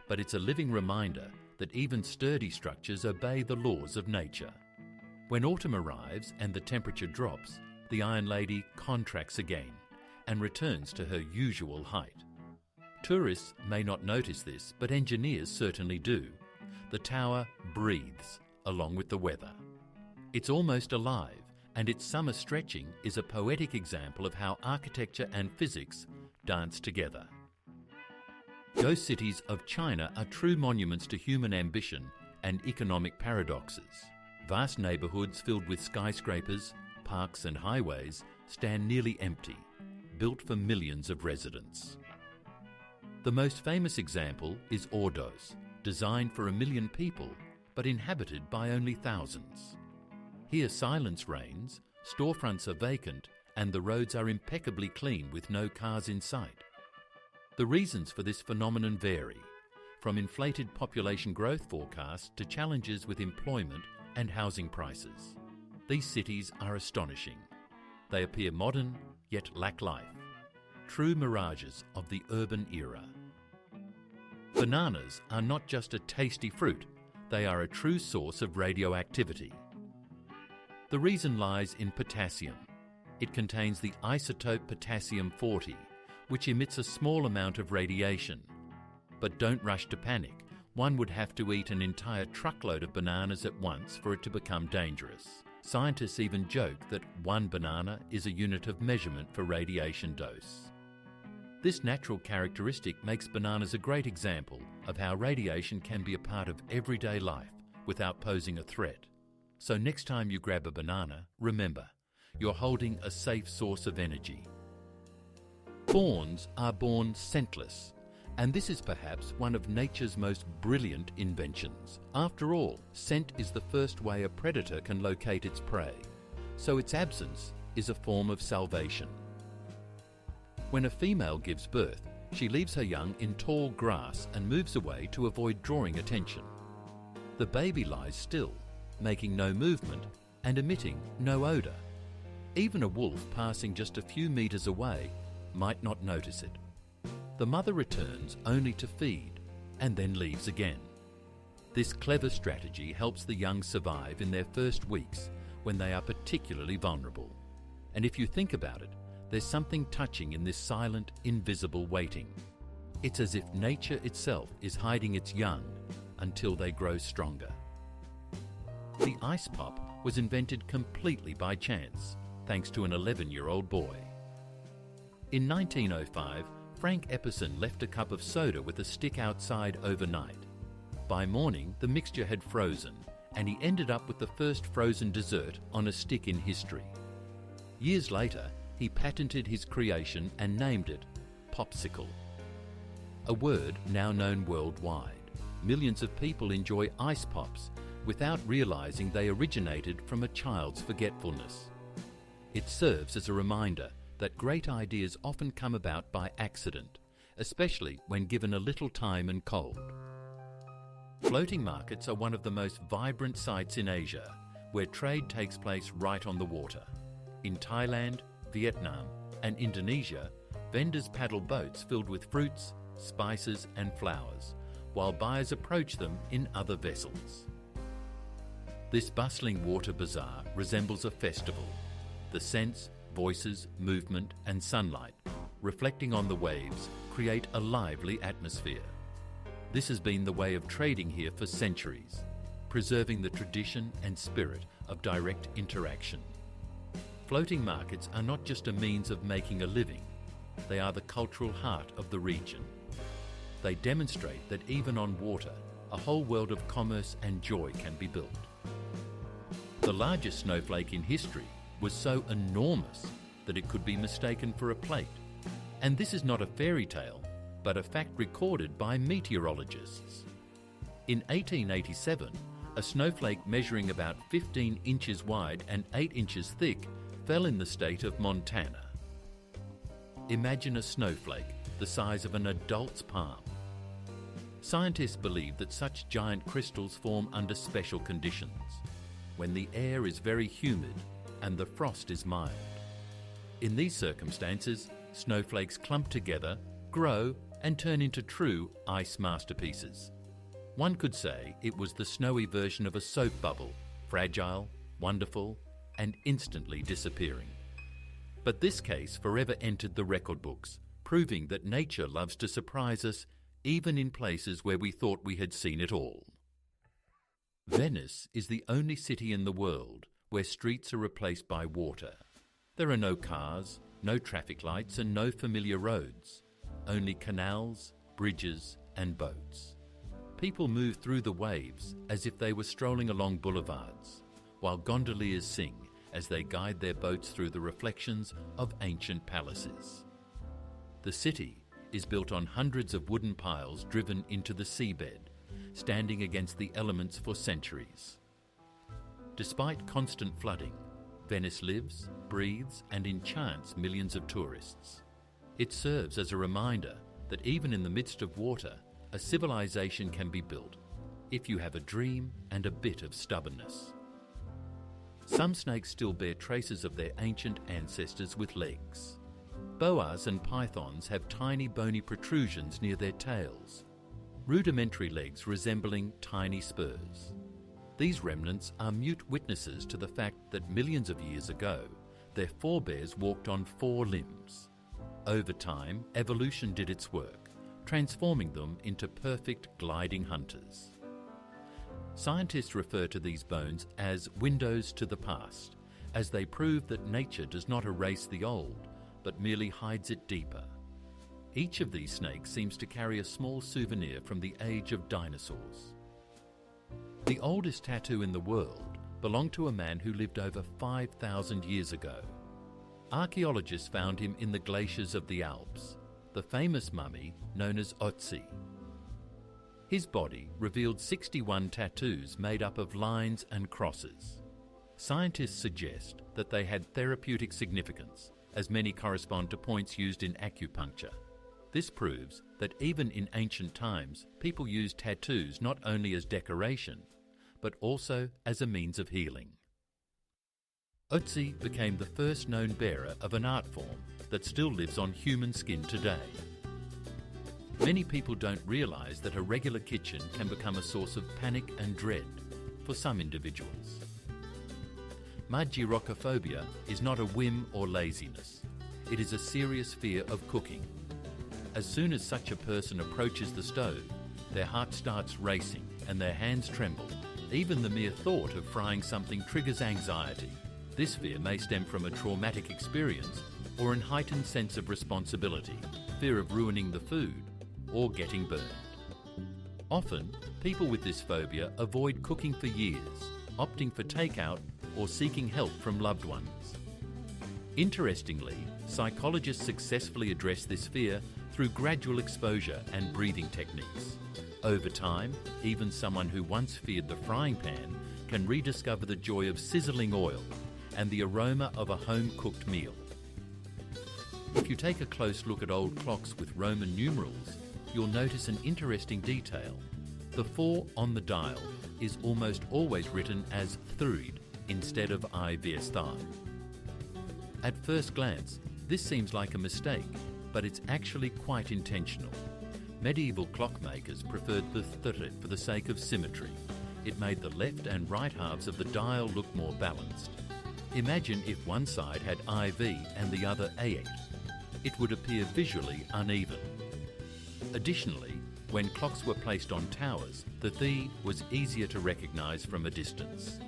but it's a living reminder that even sturdy structures obey the laws of nature. When autumn arrives and the temperature drops, the Iron Lady contracts again and returns to her usual height. Tourists may not notice this, but engineers certainly do. The tower breathes along with the weather. It's almost alive, and its summer stretching is a poetic example of how architecture and physics dance together. Ghost cities of China are true monuments to human ambition and economic paradoxes. Vast neighbourhoods filled with skyscrapers, parks and highways stand nearly empty, built for millions of residents. The most famous example is Ordos, designed for 1 million people but inhabited by only thousands. Here silence reigns, storefronts are vacant and the roads are impeccably clean with no cars in sight. The reasons for this phenomenon vary, from inflated population growth forecasts to challenges with employment and housing prices. These cities are astonishing. They appear modern, yet lack life. True mirages of the urban era. Bananas are not just a tasty fruit, they are a true source of radioactivity. The reason lies in potassium. It contains the isotope potassium-40, which emits a small amount of radiation. But don't rush to panic. One would have to eat an entire truckload of bananas at once for it to become dangerous. Scientists even joke that 1 banana is a unit of measurement for radiation dose. This natural characteristic makes bananas a great example of how radiation can be a part of everyday life without posing a threat. So next time you grab a banana, remember, you're holding a safe source of energy. Fawns are born scentless, and this is perhaps one of nature's most brilliant inventions. After all, scent is the first way a predator can locate its prey, so its absence is a form of salvation. When a female gives birth, she leaves her young in tall grass and moves away to avoid drawing attention. The baby lies still, making no movement and emitting no odour. Even a wolf passing just a few metres away might not notice it. The mother returns only to feed and then leaves again. This clever strategy helps the young survive in their first weeks when they are particularly vulnerable. And if you think about it, there's something touching in this silent, invisible waiting. It's as if nature itself is hiding its young until they grow stronger. The ice pop was invented completely by chance, thanks to an 11-year-old boy. In 1905, Frank Epperson left a cup of soda with a stick outside overnight. By morning, the mixture had frozen, and he ended up with the first frozen dessert on a stick in history. Years later, he patented his creation and named it Popsicle. A word now known worldwide. Millions of people enjoy ice pops, without realizing they originated from a child's forgetfulness. It serves as a reminder that great ideas often come about by accident, especially when given a little time and cold. Floating markets are one of the most vibrant sites in Asia, where trade takes place right on the water. In Thailand, Vietnam, and Indonesia, vendors paddle boats filled with fruits, spices, and flowers, while buyers approach them in other vessels. This bustling water bazaar resembles a festival. The scents, voices, movement, and sunlight, reflecting on the waves, create a lively atmosphere. This has been the way of trading here for centuries, preserving the tradition and spirit of direct interaction. Floating markets are not just a means of making a living, they are the cultural heart of the region. They demonstrate that even on water, a whole world of commerce and joy can be built. The largest snowflake in history was so enormous that it could be mistaken for a plate. And this is not a fairy tale, but a fact recorded by meteorologists. In 1887, a snowflake measuring about 15 inches wide and 8 inches thick fell in the state of Montana. Imagine a snowflake the size of an adult's palm. Scientists believe that such giant crystals form under special conditions, when the air is very humid and the frost is mild. In these circumstances, snowflakes clump together, grow, and turn into true ice masterpieces. One could say it was the snowy version of a soap bubble, fragile, wonderful, and instantly disappearing. But this case forever entered the record books, proving that nature loves to surprise us even in places where we thought we had seen it all. Venice is the only city in the world where streets are replaced by water. There are no cars, no traffic lights, and no familiar roads. Only canals, bridges, and boats. People move through the waves as if they were strolling along boulevards, while gondoliers sing as they guide their boats through the reflections of ancient palaces. The city is built on hundreds of wooden piles driven into the seabed, standing against the elements for centuries. Despite constant flooding, Venice lives, breathes, and enchants millions of tourists. It serves as a reminder that even in the midst of water, a civilization can be built if you have a dream and a bit of stubbornness. Some snakes still bear traces of their ancient ancestors with legs. Boas and pythons have tiny bony protrusions near their tails, rudimentary legs resembling tiny spurs. These remnants are mute witnesses to the fact that millions of years ago, their forebears walked on 4 limbs. Over time, evolution did its work, transforming them into perfect gliding hunters. Scientists refer to these bones as windows to the past, as they prove that nature does not erase the old, but merely hides it deeper. Each of these snakes seems to carry a small souvenir from the age of dinosaurs. The oldest tattoo in the world belonged to a man who lived over 5,000 years ago. Archaeologists found him in the glaciers of the Alps, the famous mummy known as Ötzi. His body revealed 61 tattoos made up of lines and crosses. Scientists suggest that they had therapeutic significance, as many correspond to points used in acupuncture. This proves that even in ancient times, people used tattoos not only as decoration, but also as a means of healing. Ötzi became the first known bearer of an art form that still lives on human skin today. Many people don't realize that a regular kitchen can become a source of panic and dread for some individuals. Magirochophobia is not a whim or laziness. It is a serious fear of cooking. As soon as such a person approaches the stove, their heart starts racing and their hands tremble. Even the mere thought of frying something triggers anxiety. This fear may stem from a traumatic experience or an heightened sense of responsibility, fear of ruining the food, or getting burned. Often, people with this phobia avoid cooking for years, opting for takeout or seeking help from loved ones. Interestingly, psychologists successfully address this fear through gradual exposure and breathing techniques. Over time, even someone who once feared the frying pan can rediscover the joy of sizzling oil and the aroma of a home-cooked meal. If you take a close look at old clocks with Roman numerals, you'll notice an interesting detail. The 4 on the dial is almost always written as thruid instead of I Viestai. At first glance, this seems like a mistake, but it's actually quite intentional. Medieval clockmakers preferred the thruid for the sake of symmetry. It made the left and right halves of the dial look more balanced. Imagine if one side had IV and the other AX. It would appear visually uneven. Additionally, when clocks were placed on towers, the "the" was easier to recognise from a distance.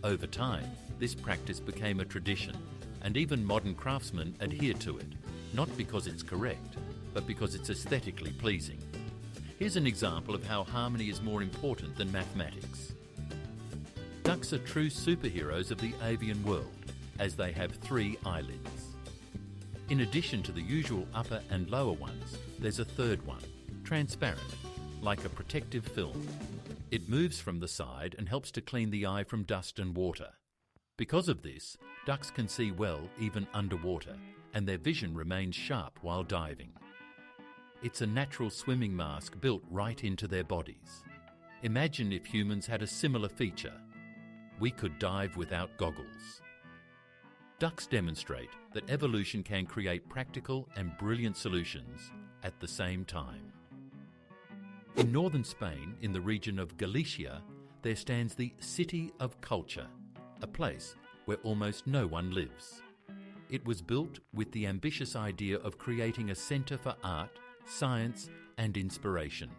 Over time, this practice became a tradition, and even modern craftsmen adhere to it, not because it's correct, but because it's aesthetically pleasing. Here's an example of how harmony is more important than mathematics. Ducks are true superheroes of the avian world, as they have 3 eyelids. In addition to the usual upper and lower ones, there's a third one, transparent, like a protective film. It moves from the side and helps to clean the eye from dust and water. Because of this, ducks can see well even underwater, and their vision remains sharp while diving. It's a natural swimming mask built right into their bodies. Imagine if humans had a similar feature. We could dive without goggles. Ducks demonstrate that evolution can create practical and brilliant solutions at the same time. In northern Spain, in the region of Galicia, there stands the City of Culture, a place where almost no one lives. It was built with the ambitious idea of creating a centre for art, science and inspiration.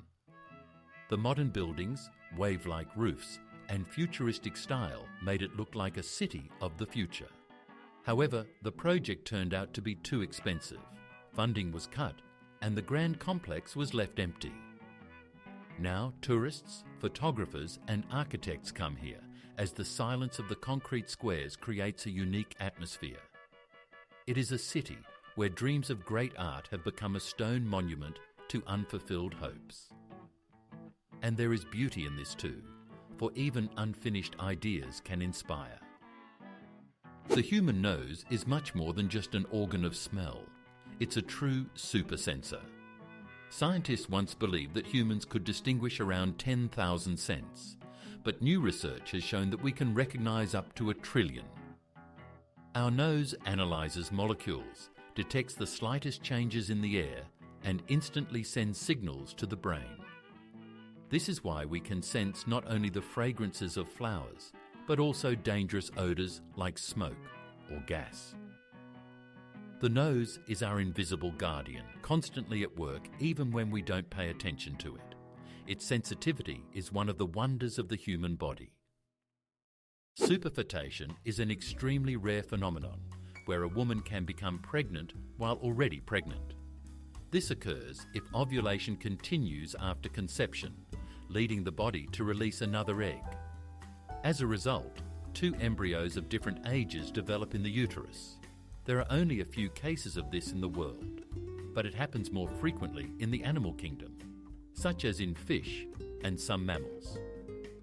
The modern buildings, wave-like roofs and futuristic style made it look like a city of the future. However, the project turned out to be too expensive. Funding was cut and the grand complex was left empty. Now tourists, photographers and architects come here as the silence of the concrete squares creates a unique atmosphere. It is a city where dreams of great art have become a stone monument to unfulfilled hopes. And there is beauty in this too, for even unfinished ideas can inspire. The human nose is much more than just an organ of smell. It's a true super sensor. Scientists once believed that humans could distinguish around 10,000 scents, but new research has shown that we can recognise up to 1 trillion. Our nose analyses molecules, detects the slightest changes in the air, and instantly sends signals to the brain. This is why we can sense not only the fragrances of flowers, but also dangerous odours like smoke or gas. The nose is our invisible guardian, constantly at work even when we don't pay attention to it. Its sensitivity is one of the wonders of the human body. Superfetation is an extremely rare phenomenon where a woman can become pregnant while already pregnant. This occurs if ovulation continues after conception, leading the body to release another egg. As a result, 2 embryos of different ages develop in the uterus. There are only a few cases of this in the world, but it happens more frequently in the animal kingdom, such as in fish and some mammals.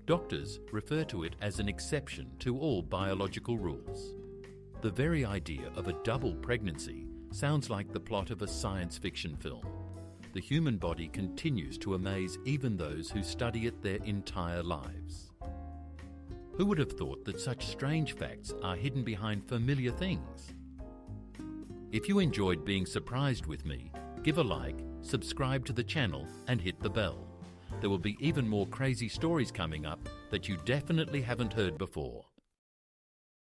Doctors refer to it as an exception to all biological rules. The very idea of a double pregnancy sounds like the plot of a science fiction film. The human body continues to amaze even those who study it their entire lives. Who would have thought that such strange facts are hidden behind familiar things? If you enjoyed being surprised with me, give a like, subscribe to the channel and hit the bell. There will be even more crazy stories coming up that you definitely haven't heard before.